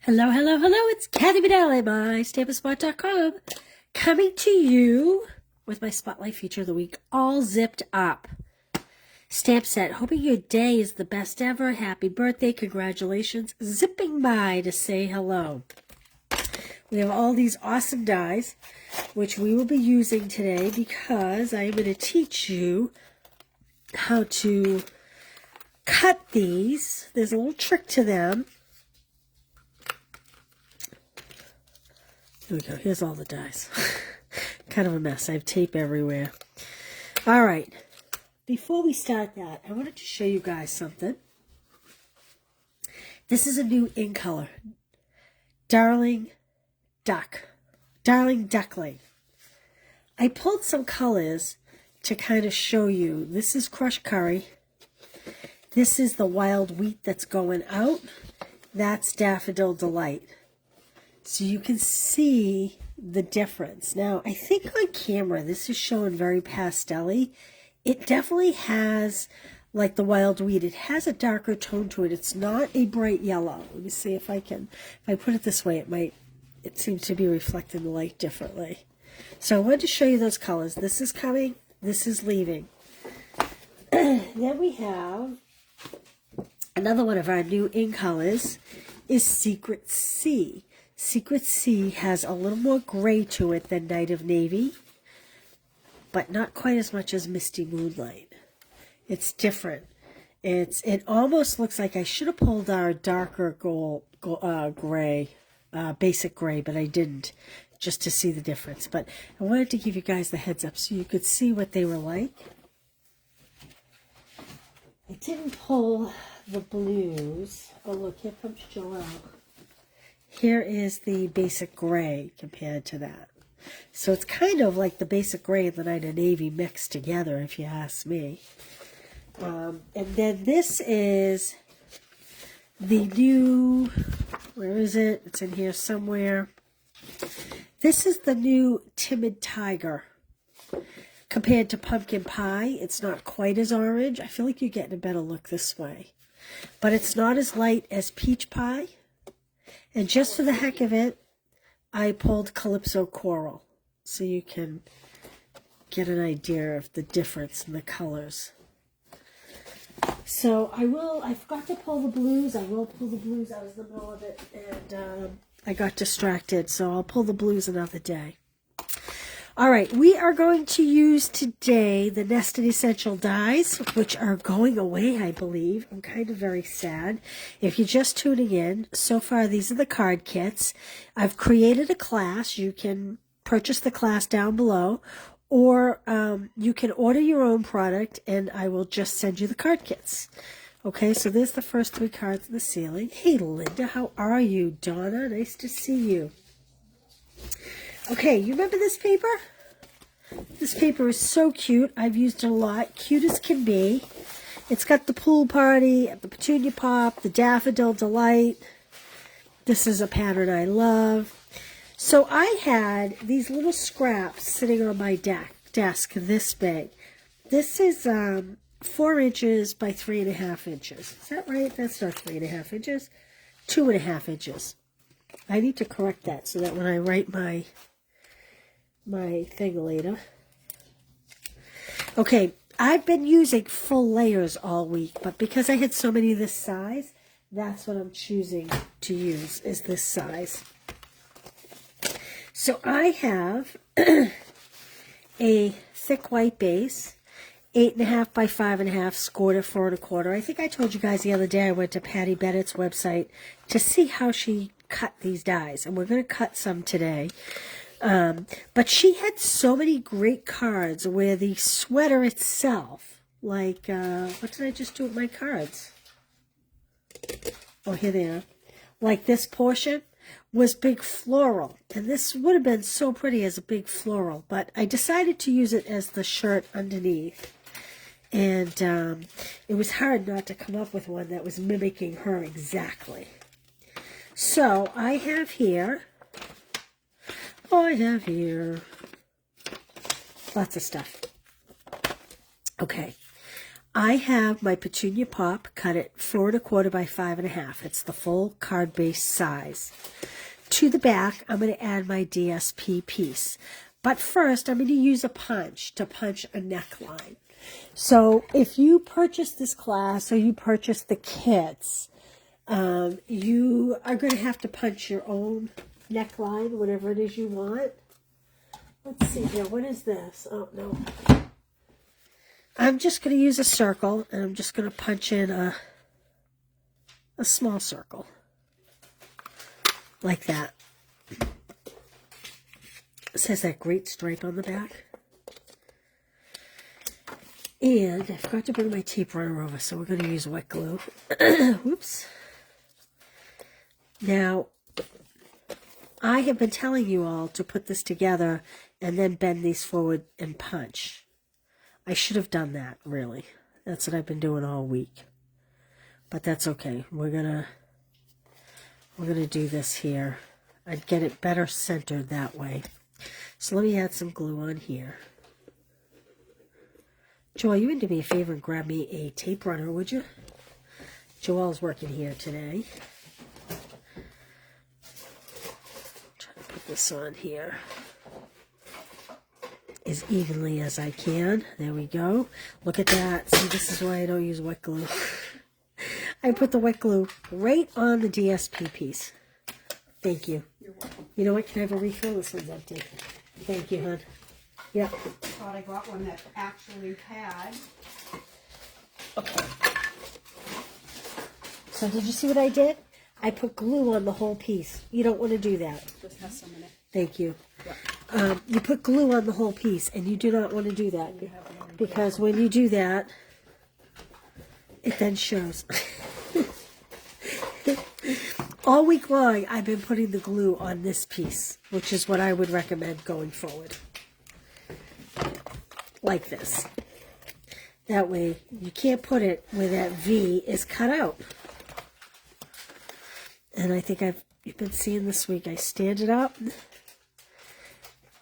Hello, hello, hello. It's Kathy Vidale, mystampinspot.com, coming to you with my Spotlight Feature of the Week, all zipped up. Stamp set. Hoping your day is the best ever. Happy birthday. Congratulations. Zipping by to say hello. We have all these awesome dies, which we will be using today because I'm going to teach you how to cut these. There's a little trick to them. Here we go. Here's all the dies. Kind of a mess. I have tape everywhere. All right. Before we start that, I wanted to show you guys something. This is a new ink color. Darling Duckling. I pulled some colors to kind of show you. This is Crushed Curry. This is the Wild Wheat that's going out. That's Daffodil Delight. So you can see the difference. Now, I think on camera, this is showing very pastel-y. It definitely has, like the Wild Wheat, it has a darker tone to it. It's not a bright yellow. Let me see if I can, if I put it this way, it seems to be reflecting the light differently. So I wanted to show you those colors. This is coming, this is leaving. Then we have another one of our new ink colors is Secret Sea. Secret Sea has a little more gray to it than Night of Navy, but not quite as much as Misty Moonlight. It's different. It almost looks like I should have pulled our darker gray, basic gray, but I didn't, just to see the difference. But I wanted to give you guys the heads up so you could see what they were like. I didn't pull the blues. Oh, look, here comes Joelle. Here is the basic gray compared to that. So it's kind of like the basic gray and the Night of Navy mixed together, if you ask me. And then this is the new, where is it? It's in here somewhere. This is the new Timid Tiger. Compared to Pumpkin Pie, it's not quite as orange. I feel like you're getting a better look this way. But it's not as light as Peach Pie. And just for the heck of it, I pulled Calypso Coral, so you can get an idea of the difference in the colors. So I forgot to pull the blues. I will pull the blues. I was in the middle of it, and I got distracted, so I'll pull the blues another day. All right, we are going to use today the Nested Essential dies, which are going away, I believe. I'm kind of very sad. If you're just tuning in, so far these are the card kits. I've created a class. You can purchase the class down below, or you can order your own product, and I will just send you the card kits. Okay, so there's the first 3 cards in the ceiling. Hey, Linda, how are you? Donna, nice to see you. Okay, you remember this paper? This paper is so cute. I've used it a lot. Cute as can be. It's got the Pool Party, the Petunia Pop, the Daffodil Delight. This is a pattern I love. So I had these little scraps sitting on my desk this big. This is 4 inches by 3.5 inches. Is that right? That's not 3.5 inches. 2.5 inches. I need to correct that so that when I write my thing later. Okay, I've been using full layers all week, but because I had so many this size, that's what I'm choosing to use, is this size. So I have a thick white base, 8.5 by 5.5, scored at 4 1/4. I think I told you guys the other day I went to Patty Bennett's website to see how she cut these dies, and we're going to cut some today. But she had so many great cards where the sweater itself, like, what did I just do with my cards? Oh, here they are. Like this portion was big floral, and this would have been so pretty as a big floral, but I decided to use it as the shirt underneath. And it was hard not to come up with one that was mimicking her exactly. So I have here lots of stuff. Okay. I have my Petunia Pop cut at 4 1/4 by 5 1/2. It's the full card base size. To the back, I'm going to add my DSP piece. But first, I'm going to use a punch to punch a neckline. So if you purchase this class or you purchase the kits, you are going to have to punch your own neckline, whatever it is you want. Let's see here. What is this? Oh, no. I'm just going to use a circle, and I'm just going to punch in a small circle. Like that. It says that great stripe on the back. And I forgot to bring my tape runner over, so we're going to use wet glue. Whoops. Now, I have been telling you all to put this together and then bend these forward and punch. I should have done that, really. That's what I've been doing all week. But that's okay. We're gonna do this here. I'd get it better centered that way. So let me add some glue on here. Joel, you would do me a favor and grab me a tape runner, would you? Joel's working here today. Try to put this on here as evenly as I can. There we go. Look at that. See, this is why I don't use wet glue. I put the wet glue right on the DSP piece. Thank you. You're welcome. You know what? Can I have a refill? This one's empty. Thank you, hon. Yep. Thought I got one that actually had. Okay. So did you see what I did? I put glue on the whole piece. You don't want to do that. Just has some in it. Thank you. Yeah. You put glue on the whole piece, and you do not want to do that. Because when you do that, it then shows. All week long, I've been putting the glue on this piece, which is what I would recommend going forward. Like this. That way, you can't put it where that V is cut out. And I think you've been seeing this week, I stand it up,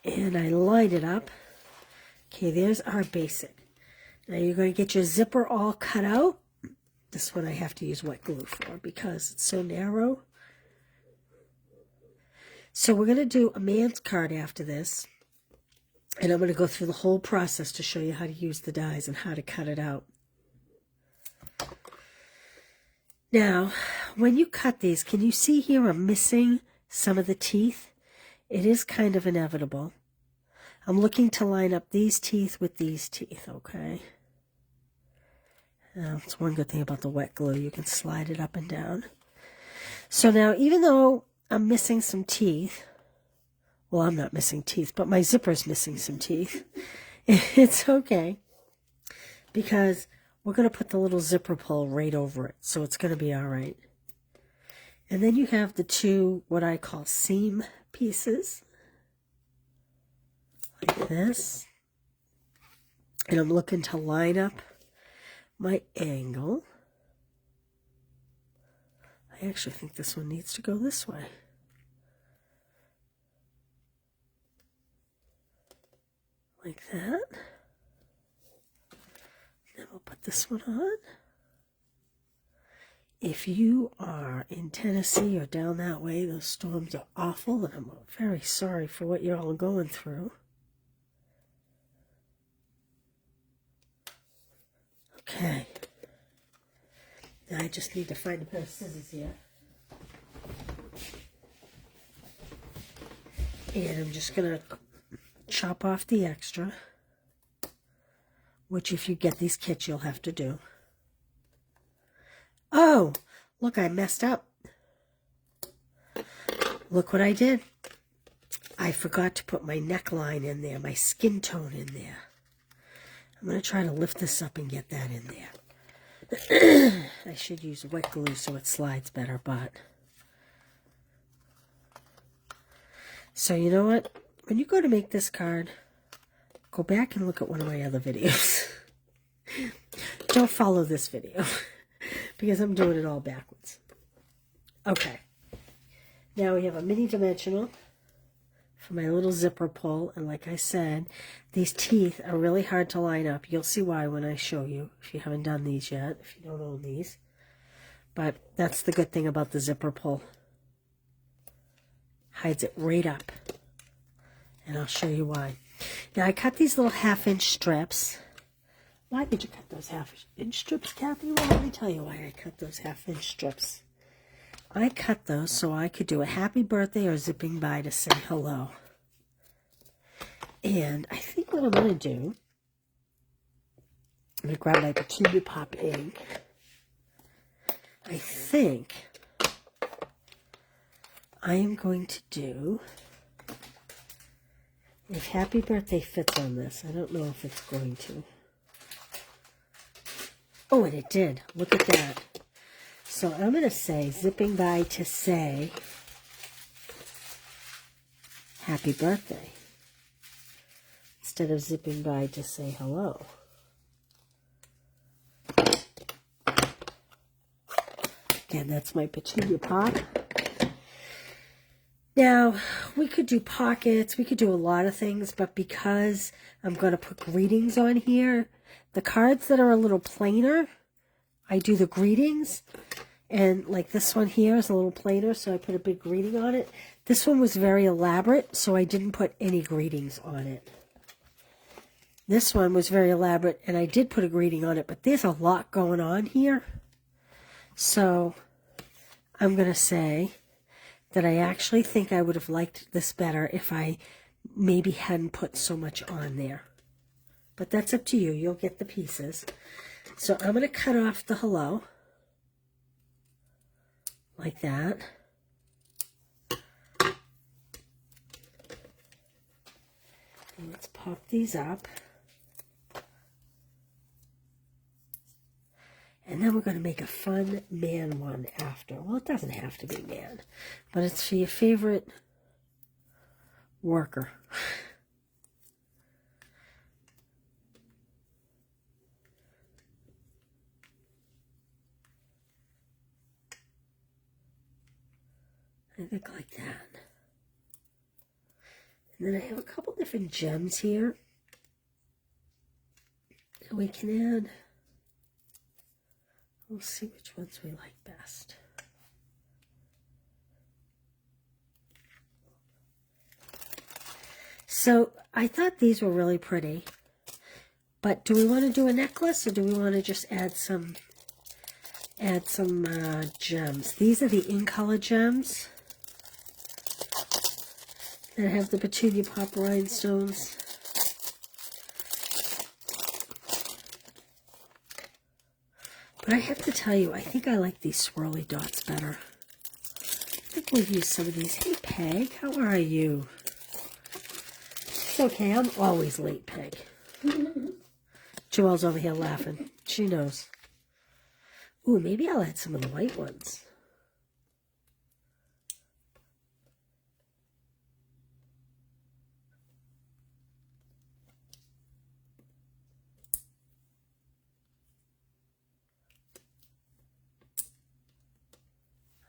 and I line it up. Okay, there's our basic. Now you're going to get your zipper all cut out. This one I have to use wet glue for because it's so narrow. So we're going to do a man's card after this. And I'm going to go through the whole process to show you how to use the dies and how to cut it out. Now, when you cut these, can you see here I'm missing some of the teeth? It is kind of inevitable. I'm looking to line up these teeth with these teeth, okay? That's one good thing about the wet glue. You can slide it up and down. So now, even though I'm missing some teeth, well, I'm not missing teeth, but my zipper's missing some teeth. It's okay, because we're going to put the little zipper pull right over it, so it's going to be all right. And then you have the two, what I call seam pieces, like this. And I'm looking to line up my angle. I actually think this one needs to go this way. Like that. Then we'll put this one on. If you are in Tennessee or down that way, those storms are awful, and I'm very sorry for what you're all going through. Okay. Now I just need to find a pair of scissors here. And I'm just going to chop off the extra, which if you get these kits, you'll have to do. Oh, look, I messed up. Look what I did. I forgot to put my neckline in there, my skin tone in there. I'm going to try to lift this up and get that in there. I should use wet glue so it slides better, but... So you know what? When you go to make this card, go back and look at one of my other videos. Don't follow this video, because I'm doing it all backwards. Okay. Now we have a mini dimensional for my little zipper pull. And like I said, these teeth are really hard to line up. You'll see why when I show you, if you haven't done these yet, if you don't own these. But that's the good thing about the zipper pull. Hides it right up. And I'll show you why. Now I cut these little 1/2-inch strips. Why did you cut those 1/2-inch strips, Kathy? Well, let me tell you why I cut those 1/2-inch strips. I cut those so I could do a happy birthday or zipping by to say hello. And I think what I'm going to do, I'm going to grab my Petunia Pop ink. I think I am going to do, if happy birthday fits on this, I don't know if it's going to. Oh, and it did. Look at that. So I'm going to say, zipping by to say, happy birthday, instead of zipping by to say hello. Again, that's my Petunia Pop. Now, we could do pockets, we could do a lot of things, but because I'm going to put greetings on here, the cards that are a little plainer, I do the greetings. And like this one here is a little plainer, so I put a big greeting on it. This one was very elaborate, so I didn't put any greetings on it. This one was very elaborate, and I did put a greeting on it, but there's a lot going on here. So I'm going to say that I actually think I would have liked this better if I maybe hadn't put so much on there. But that's up to you. You'll get the pieces. So I'm going to cut off the hello. Like that. And let's pop these up. And then we're going to make a fun man one after. Well, it doesn't have to be man, but it's for your favorite worker. I think like that. And then I have a couple different gems here that we can add. We'll see which ones we like best. So I thought these were really pretty, but do we want to do a necklace or do we want to just add some gems? These are the In Color gems that have the Petunia Pop rhinestones. But I have to tell you, I think I like these swirly dots better. I think we'll use some of these. Hey, Peg, how are you? It's okay, I'm always late, Peg. Joelle's over here laughing. She knows. Ooh, maybe I'll add some of the white ones.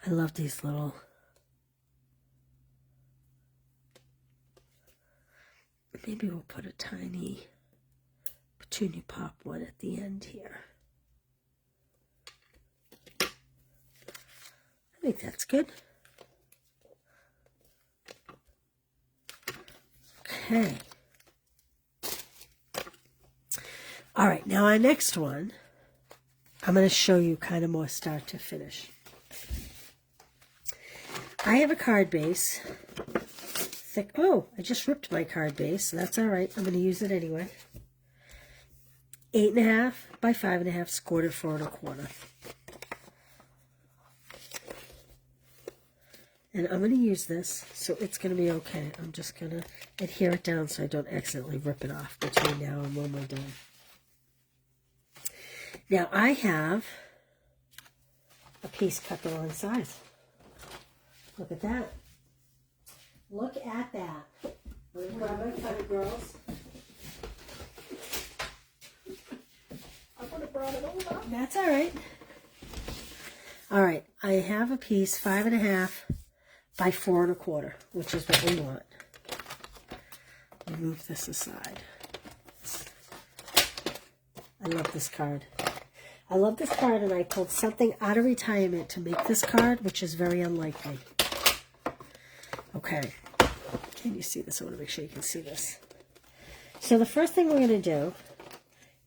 I love these little, maybe we'll put a tiny Petunia Pop one at the end here. I think that's good. Okay. All right, now our next one, I'm going to show you kind of more start to finish. I have a card base, thick. Oh, I just ripped my card base, so that's all right. I'm going to use it anyway. 8.5 by 5.5, scored at 4 1/4. And I'm going to use this, so it's going to be okay. I'm just going to adhere it down so I don't accidentally rip it off between now and when we're done. Now I have a piece cut the wrong size. Look at that. Look at that. I'm going to grab my cutter, girls. I would have brought it over. That's all right. All right, I have a piece 5.5 by 4 1/4, which is what we want. Move this aside. I love this card. I love this card, and I pulled something out of retirement to make this card, which is very unlikely. Okay. Can you see this? I want to make sure you can see this. So the first thing we're going to do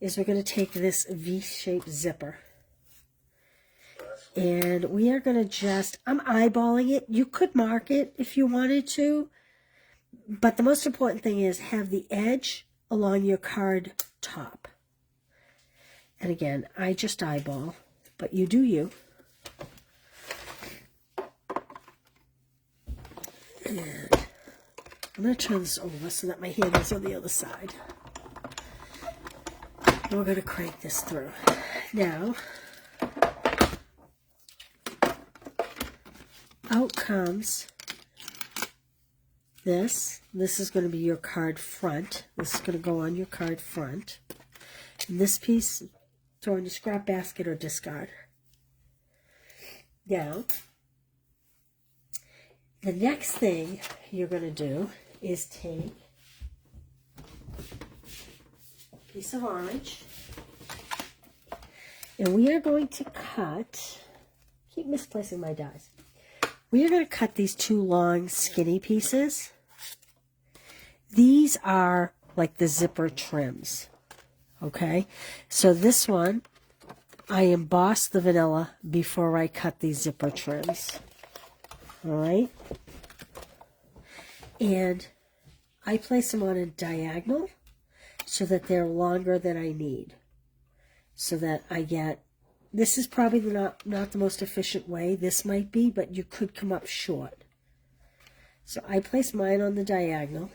is we're going to take this V-shaped zipper. And we are going to just, I'm eyeballing it. You could mark it if you wanted to. But the most important thing is have the edge along your card top. And again, I just eyeball, but you do you. And I'm going to turn this over so that my hand is on the other side. And we're going to crank this through. Now, out comes this. This is going to be your card front. This is going to go on your card front. And this piece, throw in your scrap basket or discard. Now, the next thing you're going to do is take a piece of orange, and we are going to cut, keep misplacing my dies. We are going to cut these two long, skinny pieces. These are like the zipper trims. Okay, so this one, I emboss the vanilla before I cut these zipper trims. All right, and I place them on a diagonal so that they're longer than I need. So that I get, this is probably not the most efficient way. This might be, but you could come up short. So I place mine on the diagonal.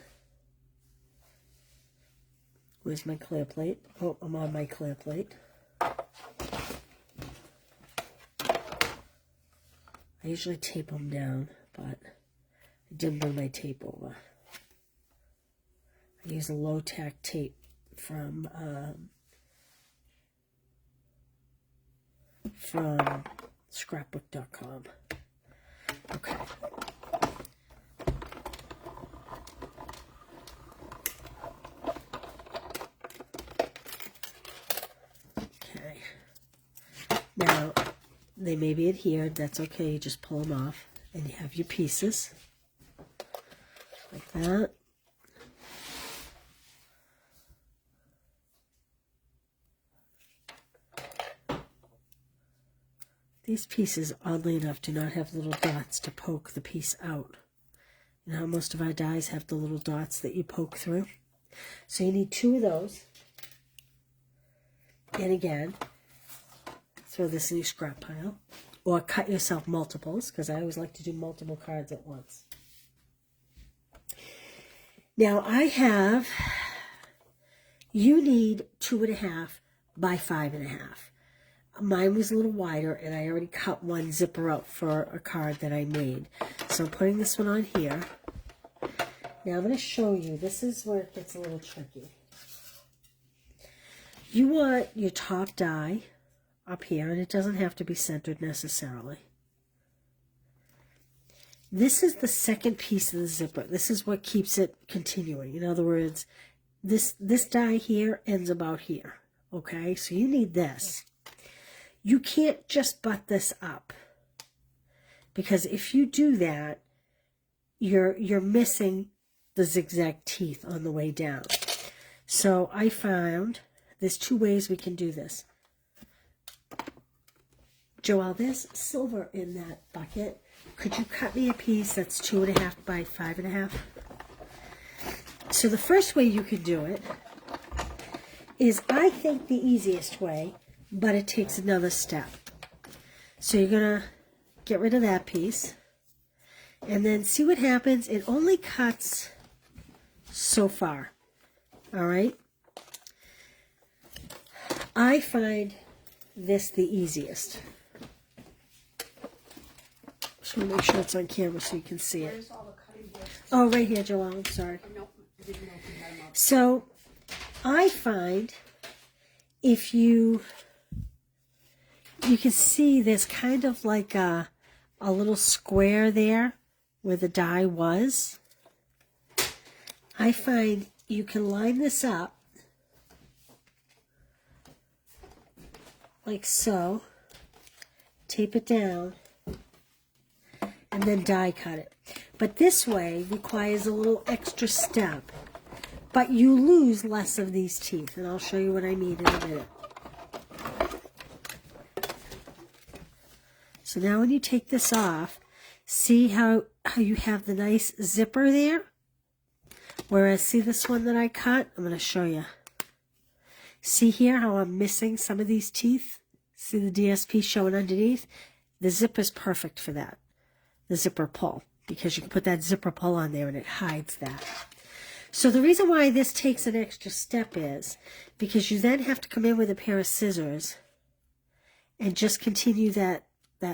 Where's my clear plate? Oh, I'm on my clear plate. I usually tape them down, but I didn't bring my tape over. I use a low-tack tape from scrapbook.com. Okay. Now, they may be adhered. That's okay. You just pull them off. And you have your pieces. Like that. These pieces, oddly enough, do not have little dots to poke the piece out. You know how most of our dies have the little dots that you poke through? So you need 2 of those. And again, throw this in your scrap pile, or cut yourself multiples, because I always like to do multiple cards at once. Now you need 2.5 by 5.5. Mine was a little wider, and I already cut one zipper out for a card that I made. So I'm putting this one on here. Now I'm going to show you, this is where it gets a little tricky. You want your top die up here, and it doesn't have to be centered necessarily. This is the second piece of the zipper. This is what keeps it continuing. In other words, this die here ends about here. Okay, so you need this. You can't just butt this up, because if you do that, you're missing the zigzag teeth on the way down. So I found there's 2 ways we can do this. Joelle, there's silver in that bucket. Could you cut me a piece that's 2.5 by 5.5? So the first way you could do it is, I think, the easiest way, but it takes another step. So you're going to get rid of that piece, and then see what happens. It only cuts so far. All right? I find this the easiest. Just want to make sure it's on camera so you can see it. Where's all the cutting boards? Oh, right here, Joelle. I'm sorry. Nope, I didn't know if you had them up. So I find if you can see there's kind of like a little square there where the die was. I find you can line this up like so, tape it down, and then die cut it. But this way requires a little extra step, but you lose less of these teeth, and I'll show you what I mean in a minute. So now when you take this off, see how you have the nice zipper there? Whereas, see this one that I cut? I'm going to show you. See here how I'm missing some of these teeth? See the DSP showing underneath? The zipper's perfect for that. The zipper pull. Because you can put that zipper pull on there and it hides that. So the reason why this takes an extra step is because you then have to come in with a pair of scissors and just continue that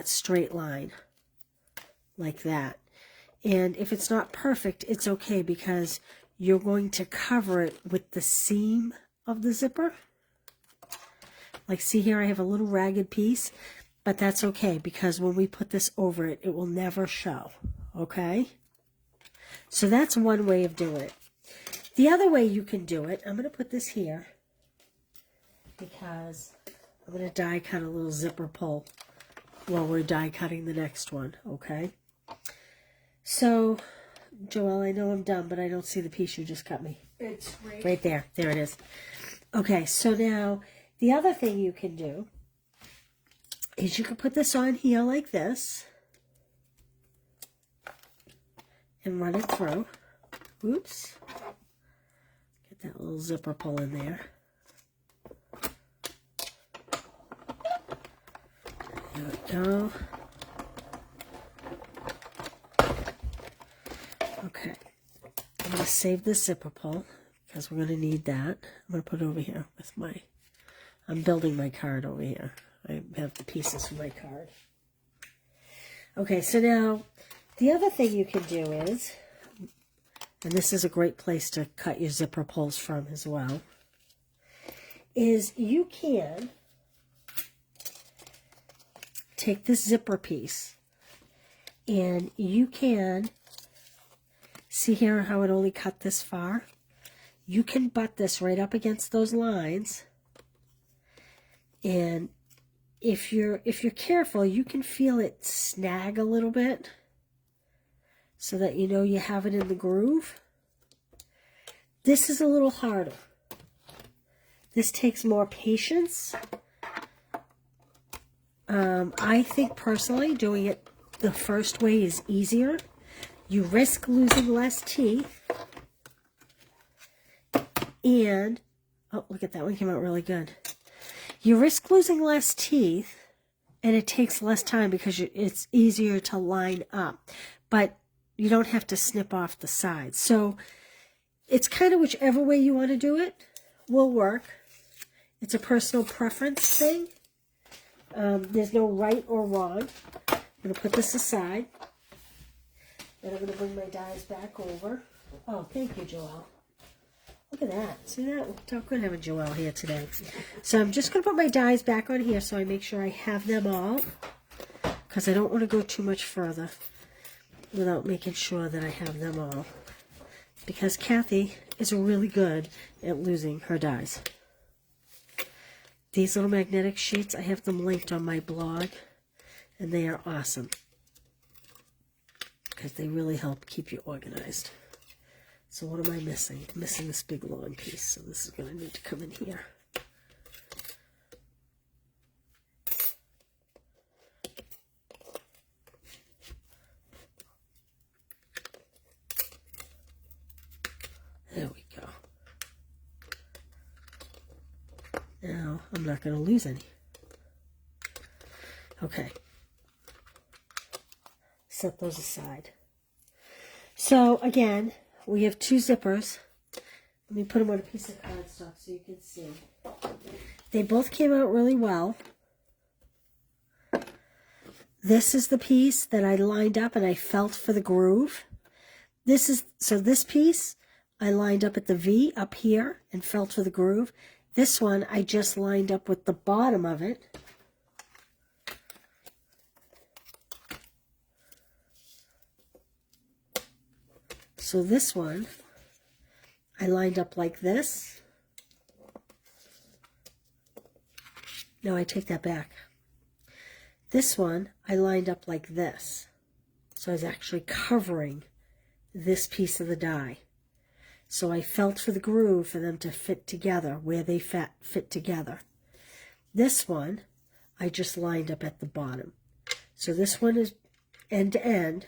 straight line. Like that. And if it's not perfect, it's okay because you're going to cover it with the seam of the zipper. Like, see here, I have a little ragged piece, but that's okay because when we put this over it, it will never show, okay? So that's one way of doing it. The other way you can do it, I'm going to put this here because I'm going to die cut a little zipper pull while we're die cutting the next one, okay? So, Joelle, I know I'm done, but I don't see the piece you just cut me. It's Right there. There it is. Okay, so now the other thing you can do is you can put this on here like this and run it through. Oops. Get that little zipper pull in there. There we go. Okay, I'm going to save the zipper pull because we're going to need that. I'm going to put it over here with I'm building my card over here. I have the pieces for my card. Okay, so now the other thing you can do is, and this is a great place to cut your zipper pulls from as well, is you can take this zipper piece and you can see here how it only cut this far? You can butt this right up against those lines. And if you're careful, you can feel it snag a little bit so that you know you have it in the groove. This is a little harder. This takes more patience. I think personally doing it the first way is easier. You risk losing less teeth, and, oh, look at that one, came out really good. You risk losing less teeth, and it takes less time because it's easier to line up, but you don't have to snip off the sides. So it's kind of whichever way you want to do it will work. It's a personal preference thing. There's no right or wrong. I'm going to put this aside. Then I'm going to bring my dies back over. Oh, thank you, Joelle. Look at that. See that? Look how good having Joelle here today. So I'm just going to put my dies back on here so I make sure I have them all. Because I don't want to go too much further without making sure that I have them all. Because Kathy is really good at losing her dies. These little magnetic sheets, I have them linked on my blog. And they are awesome. Because they really help keep you organized. So what am I missing? I'm missing this big long piece, so this is going to need to come in here. There we go. Now, I'm not going to lose any. Okay. Set those aside. So again, we have two zippers. Let me put them on a piece of cardstock so you can see. They both came out really well. This is the piece that I lined up and I felt for the groove. This piece I lined up at the V up here and felt for the groove. This one I just lined up with the bottom of it. So this one, I lined up like this. No, I take that back. This one, I lined up like this. So I was actually covering this piece of the die. So I felt for the groove for them to fit together, where they fit together. This one, I just lined up at the bottom. So this one is end to end.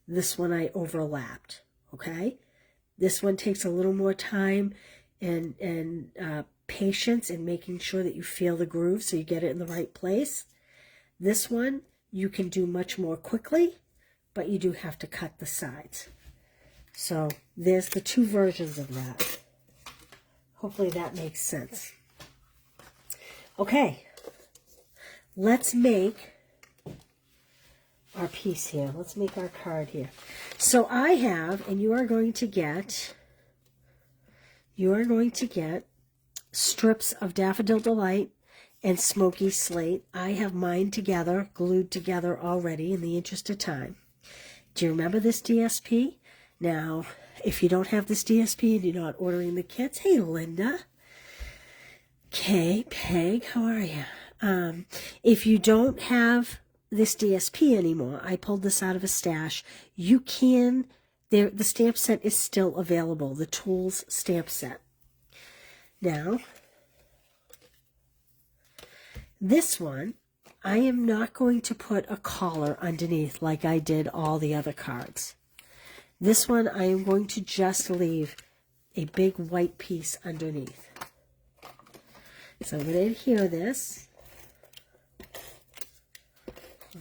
This one I overlapped, okay? This one takes a little more time and patience in making sure that you feel the groove so you get it in the right place. This one you can do much more quickly, but you do have to cut the sides. So there's the two versions of that. Hopefully that makes sense. Okay, let's make our piece here. Let's make our card here. So I have, and you are going to get strips of Daffodil Delight and Smoky Slate. I have mine together, glued together already in the interest of time. Do you remember this DSP? Now, if you don't have this DSP and you're not ordering the kits, hey Linda. Okay, Peg, how are you? If you don't have this DSP anymore, I pulled this out of a stash. You can, the stamp set is still available, the Tools stamp set. Now, this one, I am not going to put a collar underneath like I did all the other cards. This one, I am going to just leave a big white piece underneath. So I'm going to adhere this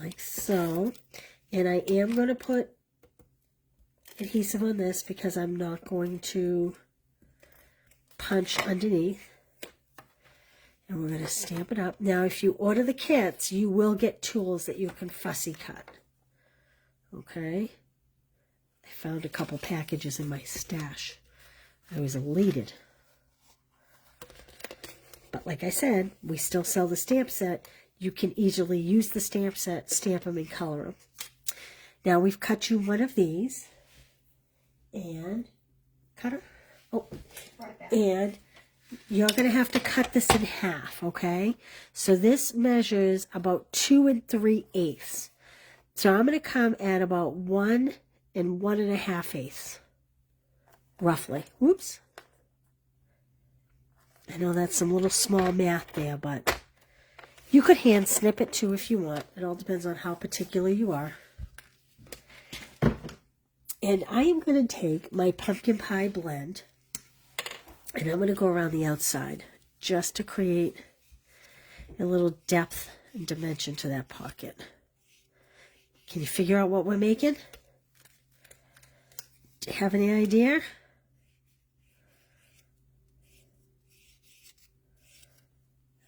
like so, and I am going to put adhesive on this because I'm not going to punch underneath. And we're going to stamp it up. Now, if you order the kits, you will get tools that you can fussy cut. Okay? I found a couple packages in my stash. I was elated. But like I said, we still sell the stamp set. You can easily use the stamp set, stamp them, and color them. Now, we've cut you one of these. And, cutter? Oh, and you're going to have to cut this in half, okay? So this measures about 2 3/8. So I'm going to come at about 1 1.5/8, roughly. Whoops. I know that's some little small math there, but you could hand snip it too if you want. It all depends on how particular you are. And I am going to take my pumpkin pie blend, and I'm going to go around the outside just to create a little depth and dimension to that pocket. Can you figure out what we're making? Do you have any idea?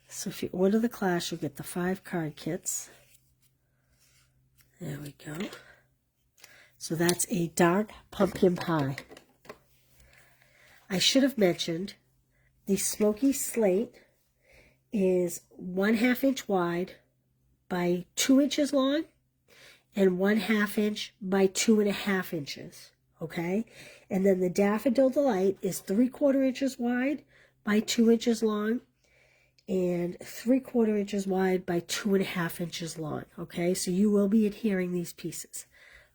So if you order the class, you'll get the 5 card kits. There we go. So that's a dark pumpkin pie. I should have mentioned the Smoky Slate is 1/2 inch wide by 2 inches long and 1/2 inch by 2.5 inches. Okay? And then the Daffodil Delight is 3/4 inches wide by 2 inches long and 3/4 inches wide by 2.5 inches long. Okay? So you will be adhering these pieces.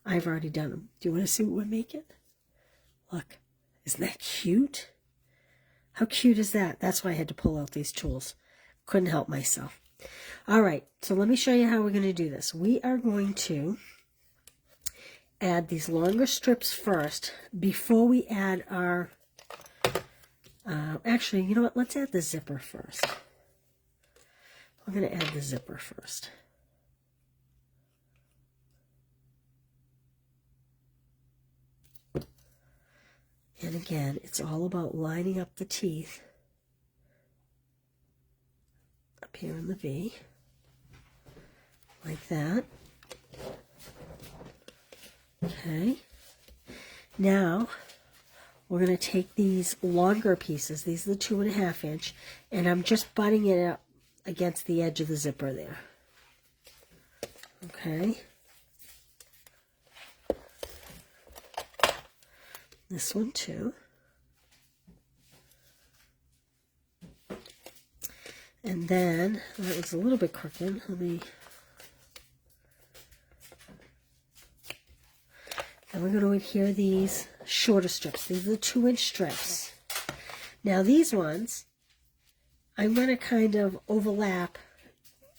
I've already done them. Do you want to see what we're making? Look. Isn't that cute? How cute is that? That's why I had to pull out these tools. Couldn't help myself. All right, so let me show you how we're going to do this. We are going to add these longer strips first before we add our... actually, you know what? Let's add the zipper first. I'm going to add the zipper first. And again, it's all about lining up the teeth up here in the V, like that. Okay. Now, we're going to take these longer pieces. These are the 2.5 inch, and I'm just butting it up against the edge of the zipper there. Okay. This one too. And then, that was a little bit crooked. Then we're going to adhere these shorter strips. These are the 2-inch strips. Now these ones, I'm going to kind of overlap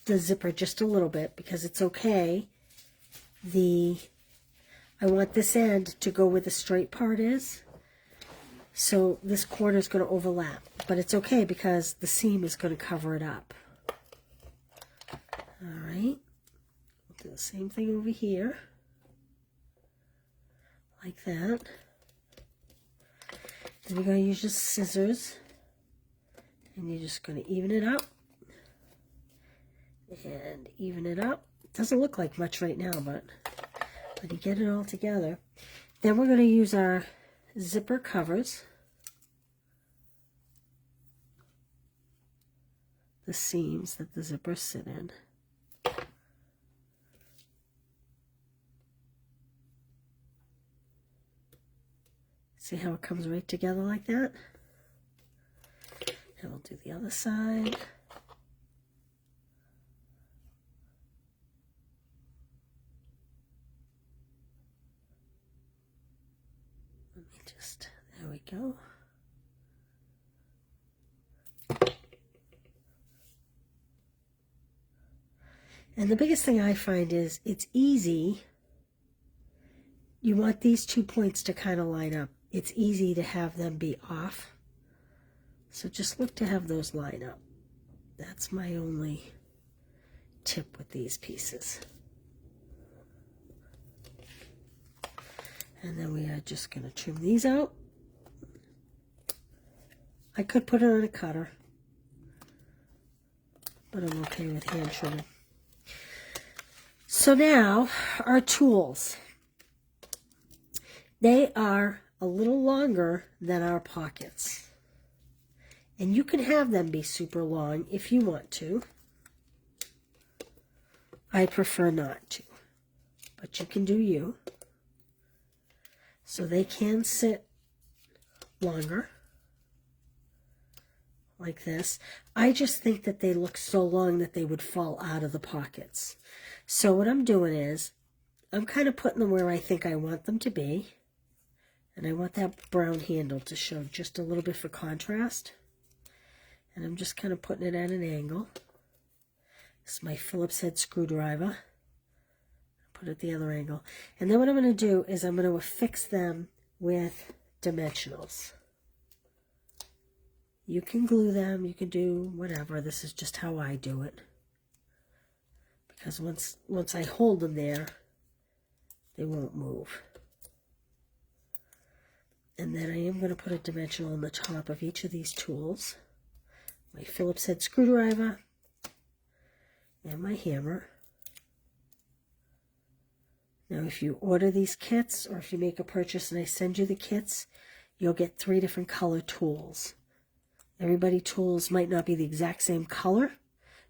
the zipper just a little bit because it's okay. I want this end to go where the straight part is. So this corner is going to overlap. But it's okay because the seam is going to cover it up. Alright. Do the same thing over here. Like that. Then you're going to use your scissors. And you're just going to even it up. And even it up. It doesn't look like much right now, but when you get it all together. Then we're going to use our zipper covers. The seams that the zippers sit in. See how it comes right together like that? And we'll do the other side. Let me just, there we go. And the biggest thing I find is it's easy. You want these 2 points to kind of line up. It's easy to have them be off. So just look to have those line up. That's my only tip with these pieces. And then we are just going to trim these out. I could put it on a cutter, but I'm okay with hand trimming. So now, our tools. They are a little longer than our pockets. And you can have them be super long if you want to. I prefer not to. But you can do you. So they can sit longer. Like this. I just think that they look so long that they would fall out of the pockets. So what I'm doing is, I'm kind of putting them where I think I want them to be. And I want that brown handle to show just a little bit for contrast. And I'm just kind of putting it at an angle. This is my Phillips head screwdriver. Put it at the other angle. And then what I'm going to do is I'm going to affix them with dimensionals. You can glue them, you can do whatever. This is just how I do it. Because once I hold them there, they won't move. And then I am going to put a dimensional on the top of each of these tools. My Phillips head screwdriver and my hammer. Now if you order these kits or if you make a purchase and I send you the kits, you'll get 3 different color tools. Everybody tools might not be the exact same color,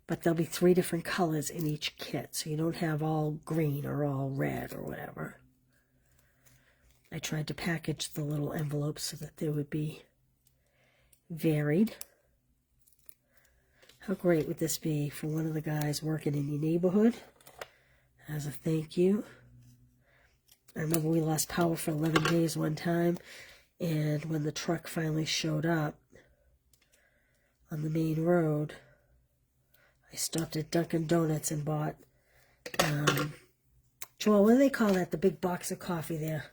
but there'll be 3 different colors in each kit. So you don't have all green or all red or whatever. I tried to package the little envelopes so that they would be varied. How great would this be for one of the guys working in your neighborhood as a thank you? I remember we lost power for 11 days one time, and when the truck finally showed up on the main road, I stopped at Dunkin' Donuts and bought, Joel, what do they call that? The big box of coffee there.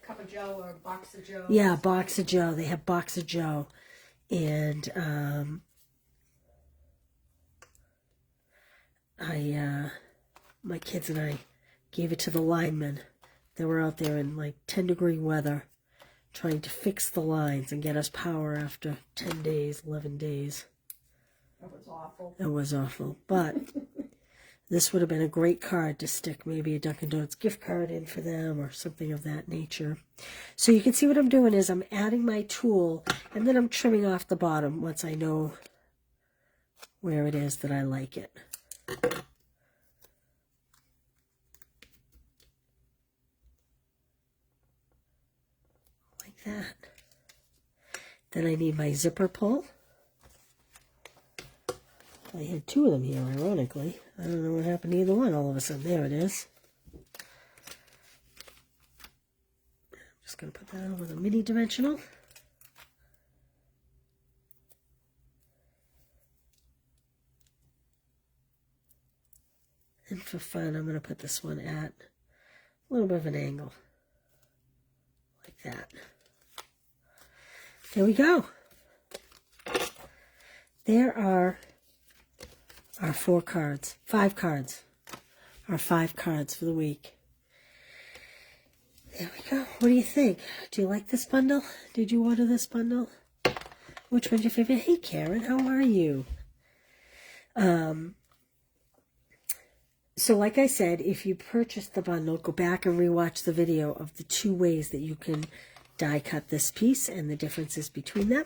Cup of Joe or box of Joe. Yeah, box of Joe. They have box of Joe. And my kids and I gave it to the linemen. They were out there in like 10-degree weather trying to fix the lines and get us power after 10 days, 11 days. It was awful. It was awful. But this would have been a great card to stick maybe a Dunkin' Donuts gift card in for them or something of that nature. So you can see what I'm doing is I'm adding my tool and then I'm trimming off the bottom once I know where it is that I like it. Like that. Then I need my zipper pull. I had two of them here, ironically. I don't know what happened to either one all of a sudden. There it is. I'm just going to put that on with a mini dimensional. And for fun, I'm going to put this one at a little bit of an angle. Like that. There we go. There are our 5 cards. Our 5 cards for the week. There we go. What do you think? Do you like this bundle? Did you order this bundle? Which one's your favorite? Hey, Karen, how are you? So like I said, if you purchase the bundle, go back and rewatch the video of the 2 ways that you can die cut this piece and the differences between them.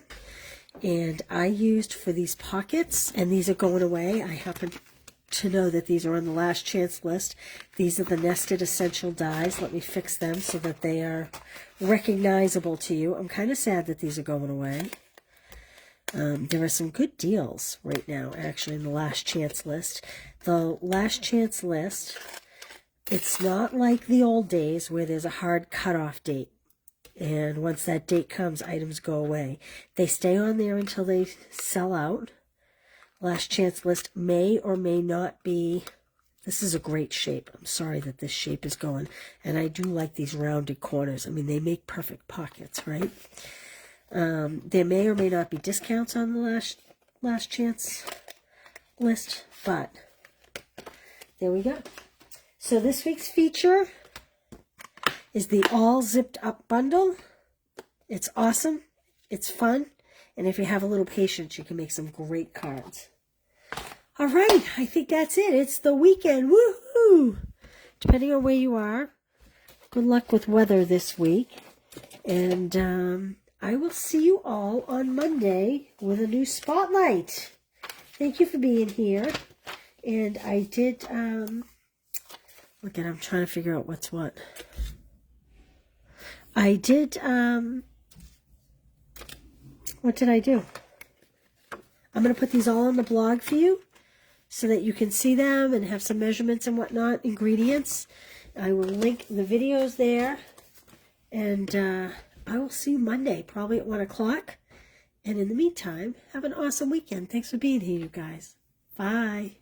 And I used for these pockets, and these are going away. I happen to know that these are on the last chance list. These are the Nested Essential Dies. Let me fix them so that they are recognizable to you. I'm kind of sad that these are going away. There are some good deals right now, actually, in the last chance list. The last chance list, it's not like the old days where there's a hard cutoff date. And once that date comes, items go away. They stay on there until they sell out. Last chance list may or may not be. This is a great shape. I'm sorry that this shape is going. And I do like these rounded corners. I mean, they make perfect pockets, right? There may or may not be discounts on the last chance list, but there we go. So this week's feature is the all zipped up bundle. It's awesome. It's fun. And if you have a little patience, you can make some great cards. All right. I think that's it. It's the weekend. Woohoo! Depending on where you are, good luck with weather this week. And I will see you all on Monday with a new spotlight. Thank you for being here. And I did, again, I'm trying to figure out what's what. I did, what did I do? I'm going to put these all on the blog for you so that you can see them and have some measurements and whatnot, ingredients. I will link the videos there. And I will see you Monday, probably at 1 o'clock. And in the meantime, have an awesome weekend. Thanks for being here, you guys. Bye.